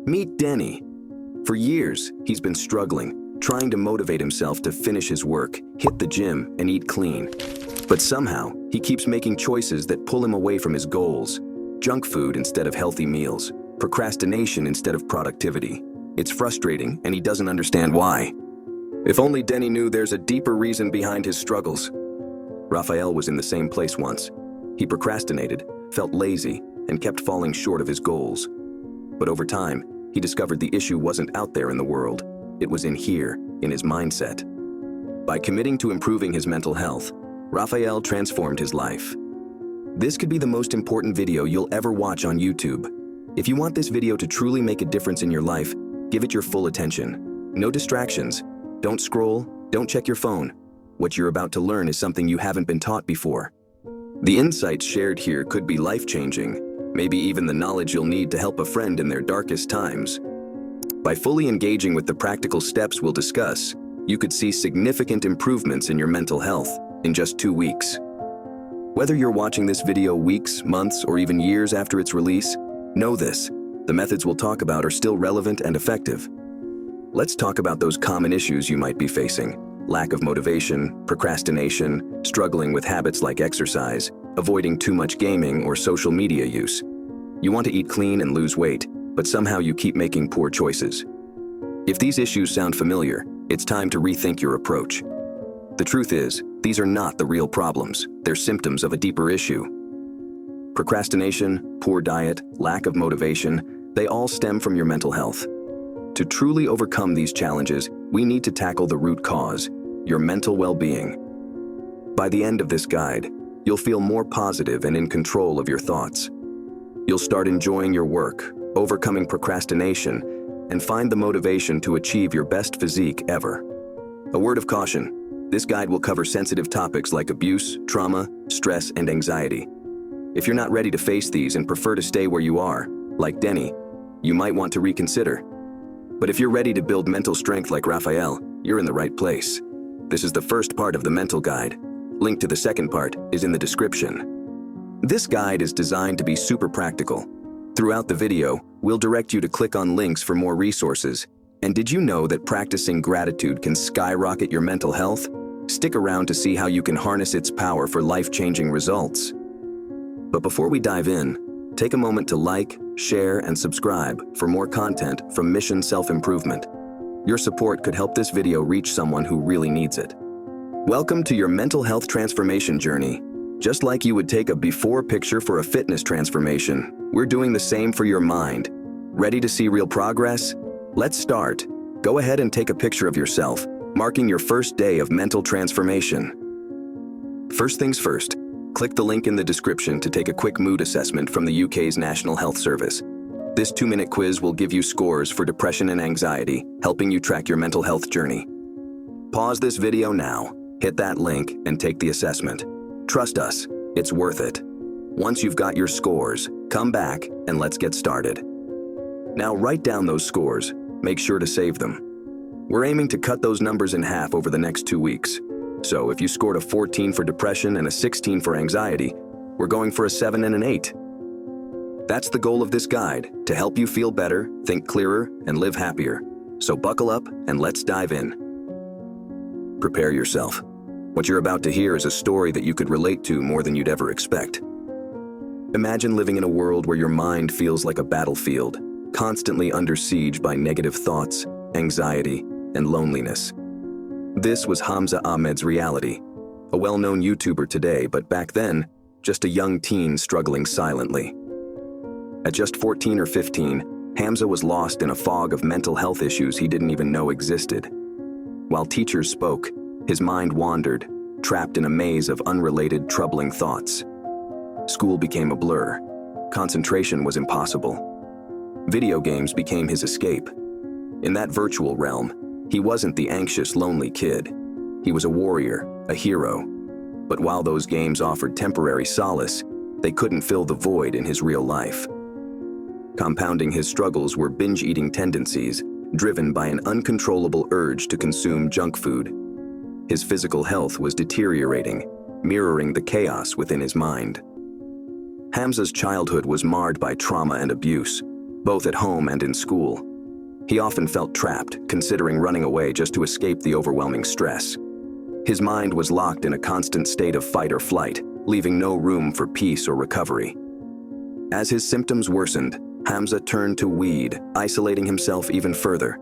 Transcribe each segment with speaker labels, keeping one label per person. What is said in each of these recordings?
Speaker 1: Meet Denny. For years, he's been struggling, trying to motivate himself to finish his work, hit the gym, and eat clean. But somehow, he keeps making choices that pull him away from his goals. Junk food instead of healthy meals, procrastination instead of productivity. It's frustrating, and he doesn't understand why. If only Denny knew there's a deeper reason behind his struggles. Raphael was in the same place once. He procrastinated, felt lazy, and kept falling short of his goals. But over time, he discovered the issue wasn't out there in the world. It was in here, in his mindset. By committing to improving his mental health, Raphael transformed his life. This could be the most important video you'll ever watch on YouTube. If you want this video to truly make a difference in your life, give it your full attention. No distractions. Don't scroll, don't check your phone. What you're about to learn is something you haven't been taught before. The insights shared here could be life-changing, maybe even the knowledge you'll need to help a friend in their darkest times. By fully engaging with the practical steps we'll discuss, you could see significant improvements in your mental health in just 2 weeks. Whether you're watching this video weeks, months, or even years after its release, know this: the methods we'll talk about are still relevant and effective. Let's talk about those common issues you might be facing: lack of motivation, procrastination, struggling with habits like exercise, avoiding too much gaming or social media use. You want to eat clean and lose weight, but somehow you keep making poor choices. If these issues sound familiar, it's time to rethink your approach. The truth is, these are not the real problems. They're symptoms of a deeper issue. Procrastination, poor diet, lack of motivation, they all stem from your mental health. To truly overcome these challenges, we need to tackle the root cause: your mental well-being. By the end of this guide, you'll feel more positive and in control of your thoughts. You'll start enjoying your work, overcoming procrastination, and find the motivation to achieve your best physique ever. A word of caution: this guide will cover sensitive topics like abuse, trauma, stress, and anxiety. If you're not ready to face these and prefer to stay where you are, like Denny, you might want to reconsider. But if you're ready to build mental strength like Raphael, you're in the right place. This is the first part of the mental guide. Link to the second part is in the description. This guide is designed to be super practical. Throughout the video, we'll direct you to click on links for more resources. And did you know that practicing gratitude can skyrocket your mental health? Stick around to see how you can harness its power for life-changing results. But before we dive in, take a moment to like, share, and subscribe for more content from Mission Self-Improvement. Your support could help this video reach someone who really needs it. Welcome to your mental health transformation journey. Just like you would take a before picture for a fitness transformation, we're doing the same for your mind. Ready to see real progress? Let's start. Go ahead and take a picture of yourself, marking your first day of mental transformation. First things first, click the link in the description to take a quick mood assessment from the UK's National Health Service. This 2-minute quiz will give you scores for depression and anxiety, helping you track your mental health journey. Pause this video now, hit that link, and take the assessment. Trust us, it's worth it. Once you've got your scores, come back and let's get started. Now write down those scores, make sure to save them. We're aiming to cut those numbers in half over the next 2 weeks. So if you scored a 14 for depression and a 16 for anxiety, we're going for a 7 and an 8. That's the goal of this guide, to help you feel better, think clearer, and live happier. So buckle up and let's dive in. Prepare yourself. What you're about to hear is a story that you could relate to more than you'd ever expect. Imagine living in a world where your mind feels like a battlefield, constantly under siege by negative thoughts, anxiety, and loneliness. This was Hamza Ahmed's reality, a well-known YouTuber today, but back then, just a young teen struggling silently. At just 14 or 15, Hamza was lost in a fog of mental health issues he didn't even know existed. While teachers spoke, his mind wandered, trapped in a maze of unrelated, troubling thoughts. School became a blur. Concentration was impossible. Video games became his escape. In that virtual realm, he wasn't the anxious, lonely kid. He was a warrior, a hero. But while those games offered temporary solace, they couldn't fill the void in his real life. Compounding his struggles were binge-eating tendencies, driven by an uncontrollable urge to consume junk food. His physical health was deteriorating, mirroring the chaos within his mind. Hamza's childhood was marred by trauma and abuse. both at home and in school. He often felt trapped, considering running away just to escape the overwhelming stress. His mind was locked in a constant state of fight or flight, leaving no room for peace or recovery. As his symptoms worsened, Hamza turned to weed, isolating himself even further.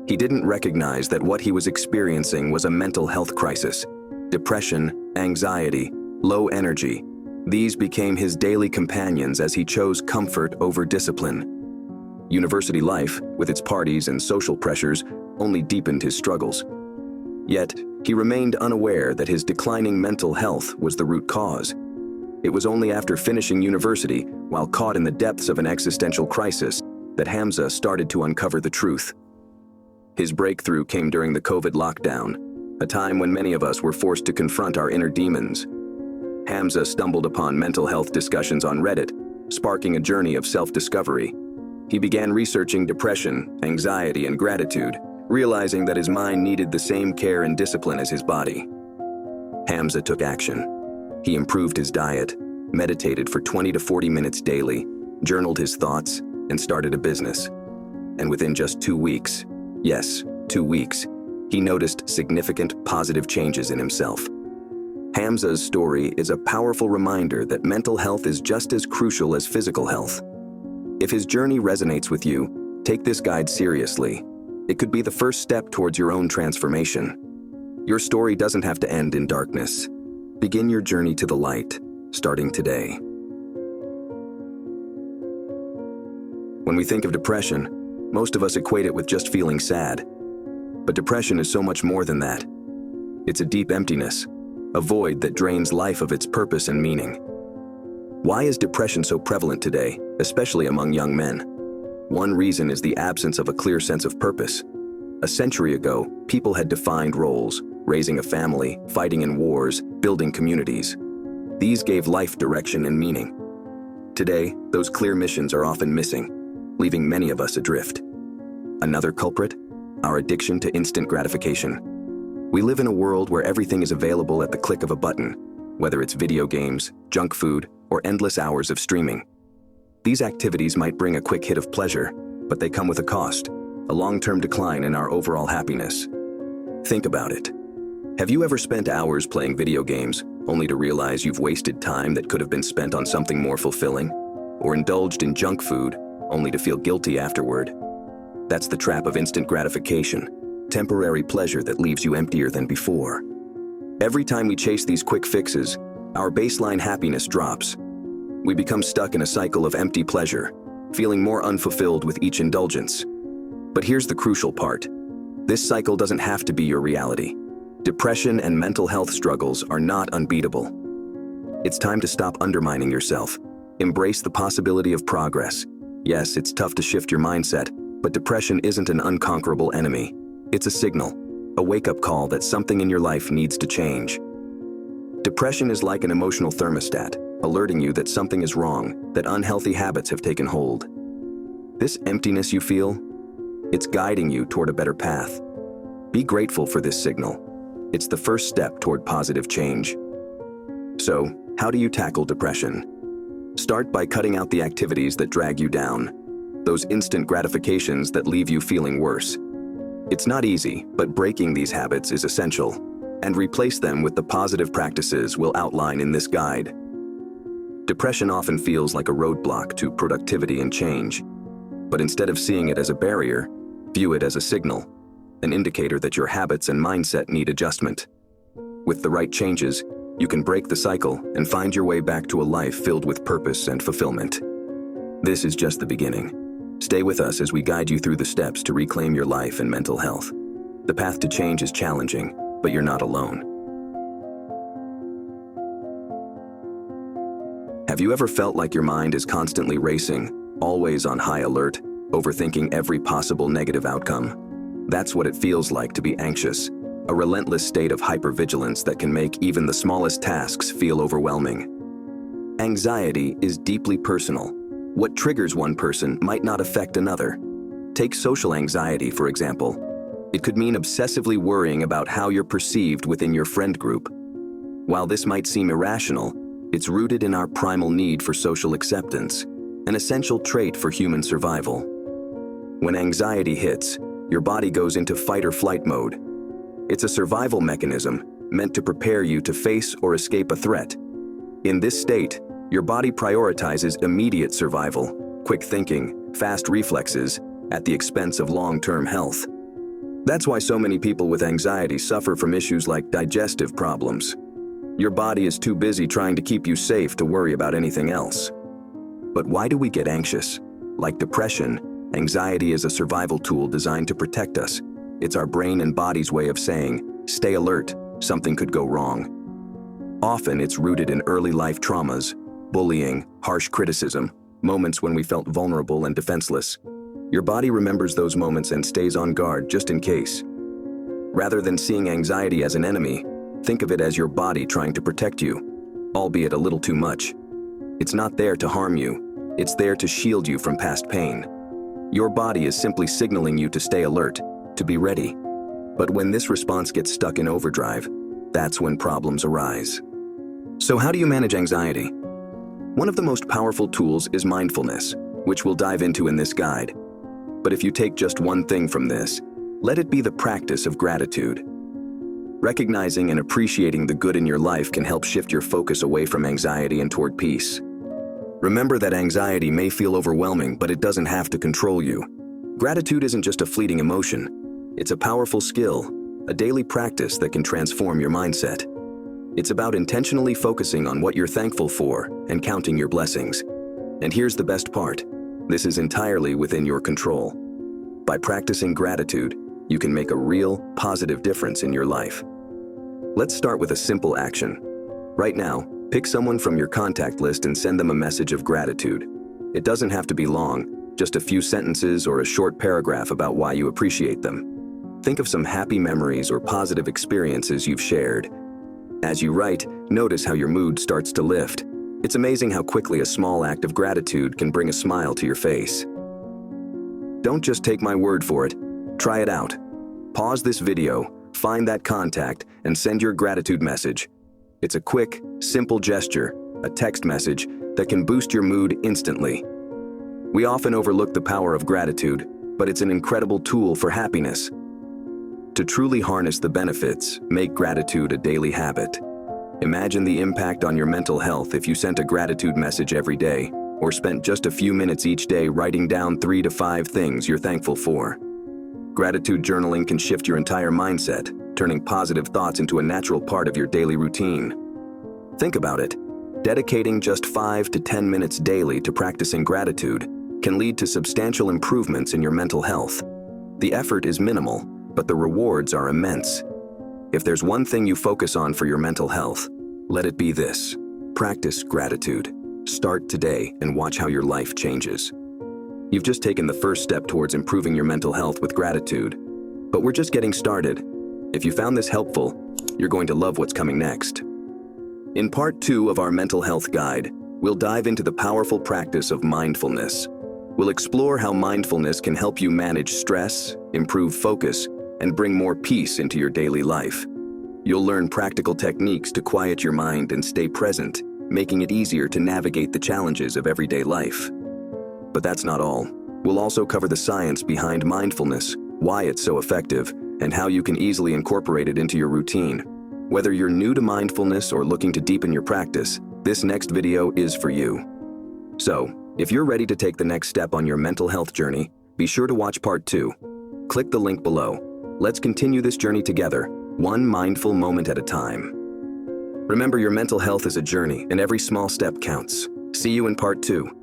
Speaker 1: He didn't recognize that what he was experiencing was a mental health crisis. Depression, anxiety, low energy. These became his daily companions as he chose comfort over discipline. University life, with its parties and social pressures, only deepened his struggles. Yet, he remained unaware that his declining mental health was the root cause. It was only after finishing university, while caught in the depths of an existential crisis, that Hamza started to uncover the truth. His breakthrough came during the COVID lockdown, a time when many of us were forced to confront our inner demons. Hamza stumbled upon mental health discussions on Reddit, sparking a journey of self-discovery. He began researching depression, anxiety, and gratitude, realizing that his mind needed the same care and discipline as his body. Hamza took action. He improved his diet, meditated for 20 to 40 minutes daily, journaled his thoughts, and started a business. And within just 2 weeks, yes, 2 weeks, he noticed significant positive changes in himself. Hamza's story is a powerful reminder that mental health is just as crucial as physical health. If his journey resonates with you, take this guide seriously. It could be the first step towards your own transformation. Your story doesn't have to end in darkness. Begin your journey to the light, starting today. When we think of depression, most of us equate it with just feeling sad. But depression is so much more than that. It's a deep emptiness, a void that drains life of its purpose and meaning. Why is depression so prevalent today, especially among young men? One reason is the absence of a clear sense of purpose. A century ago, people had defined roles, raising a family, fighting in wars, building communities. These gave life direction and meaning. Today, those clear missions are often missing, leaving many of us adrift. Another culprit? Our addiction to instant gratification. We live in a world where everything is available at the click of a button, whether it's video games, junk food, or endless hours of streaming. These activities might bring a quick hit of pleasure, but they come with a cost, a long-term decline in our overall happiness. Think about it. Have you ever spent hours playing video games, only to realize you've wasted time that could have been spent on something more fulfilling? Or indulged in junk food, only to feel guilty afterward? That's the trap of instant gratification, temporary pleasure that leaves you emptier than before. Every time we chase these quick fixes, our baseline happiness drops. We become stuck in a cycle of empty pleasure, feeling more unfulfilled with each indulgence. But here's the crucial part. This cycle doesn't have to be your reality. Depression and mental health struggles are not unbeatable. It's time to stop undermining yourself. Embrace the possibility of progress. Yes, it's tough to shift your mindset, but depression isn't an unconquerable enemy. It's a signal, a wake-up call that something in your life needs to change. Depression is like an emotional thermostat, alerting you that something is wrong, that unhealthy habits have taken hold. This emptiness you feel, it's guiding you toward a better path. Be grateful for this signal. It's the first step toward positive change. So, how do you tackle depression? Start by cutting out the activities that drag you down, those instant gratifications that leave you feeling worse. It's not easy, but breaking these habits is essential, and replace them with the positive practices we'll outline in this guide. Depression often feels like a roadblock to productivity and change, but instead of seeing it as a barrier, view it as a signal, an indicator that your habits and mindset need adjustment. With the right changes, you can break the cycle and find your way back to a life filled with purpose and fulfillment. This is just the beginning. Stay with us as we guide you through the steps to reclaim your life and mental health. The path to change is challenging, but you're not alone. Have you ever felt like your mind is constantly racing, always on high alert, overthinking every possible negative outcome? That's what it feels like to be anxious, a relentless state of hypervigilance that can make even the smallest tasks feel overwhelming. Anxiety is deeply personal. What triggers one person might not affect another. Take social anxiety, for example. It could mean obsessively worrying about how you're perceived within your friend group. While this might seem irrational, it's rooted in our primal need for social acceptance. an essential trait for human survival. When anxiety hits, your body goes into fight or flight mode. It's a survival mechanism meant to prepare you to face or escape a threat. In this state, your body prioritizes immediate survival, quick thinking, fast reflexes, at the expense of long-term health. That's why so many people with anxiety suffer from issues like digestive problems. Your body is too busy trying to keep you safe to worry about anything else. But why do we get anxious? Like depression, anxiety is a survival tool designed to protect us. It's our brain and body's way of saying, stay alert, something could go wrong. Often it's rooted in early life traumas, bullying, harsh criticism, moments when we felt vulnerable and defenseless. Your body remembers those moments and stays on guard just in case. Rather than seeing anxiety as an enemy, think of it as your body trying to protect you, albeit a little too much. It's not there to harm you, it's there to shield you from past pain. Your body is simply signaling you to stay alert, to be ready. But when this response gets stuck in overdrive, that's when problems arise. So how do you manage anxiety? One of the most powerful tools is mindfulness, which we'll dive into in this guide. But if you take just one thing from this, let it be the practice of gratitude. Recognizing and appreciating the good in your life can help shift your focus away from anxiety and toward peace. Remember that anxiety may feel overwhelming, but it doesn't have to control you. Gratitude isn't just a fleeting emotion. It's a powerful skill, a daily practice that can transform your mindset. It's about intentionally focusing on what you're thankful for and counting your blessings. And here's the best part. This is entirely within your control. By practicing gratitude, you can make a real, positive difference in your life. Let's start with a simple action. Right now, pick someone from your contact list and send them a message of gratitude. It doesn't have to be long, just a few sentences or a short paragraph about why you appreciate them. Think of some happy memories or positive experiences you've shared. As you write, notice how your mood starts to lift. It's amazing how quickly a small act of gratitude can bring a smile to your face. Don't just take my word for it. Try it out. Pause this video, find that contact, and send your gratitude message. It's a quick, simple gesture, a text message that can boost your mood instantly. We often overlook the power of gratitude, but it's an incredible tool for happiness. To truly harness the benefits, make gratitude a daily habit. Imagine the impact on your mental health if you sent a gratitude message every day, or spent just a few minutes each day writing down 3 to 5 things you're thankful for. Gratitude journaling can shift your entire mindset, turning positive thoughts into a natural part of your daily routine. Think about it. Dedicating just 5 to 10 minutes daily to practicing gratitude can lead to substantial improvements in your mental health. The effort is minimal, but the rewards are immense. If there's one thing you focus on for your mental health, let it be this. Practice gratitude. Start today and watch how your life changes. You've just taken the first step towards improving your mental health with gratitude. But we're just getting started. If you found this helpful, you're going to love what's coming next. In part 2 of our mental health guide, we'll dive into the powerful practice of mindfulness. We'll explore how mindfulness can help you manage stress, improve focus, and bring more peace into your daily life. You'll learn practical techniques to quiet your mind and stay present, making it easier to navigate the challenges of everyday life. But that's not all. We'll also cover the science behind mindfulness, why it's so effective, and how you can easily incorporate it into your routine. Whether you're new to mindfulness or looking to deepen your practice, this next video is for you. So, if you're ready to take the next step on your mental health journey, be sure to watch part 2. Click the link below. Let's continue this journey together, one mindful moment at a time. Remember, your mental health is a journey, and every small step counts. See you in part 2.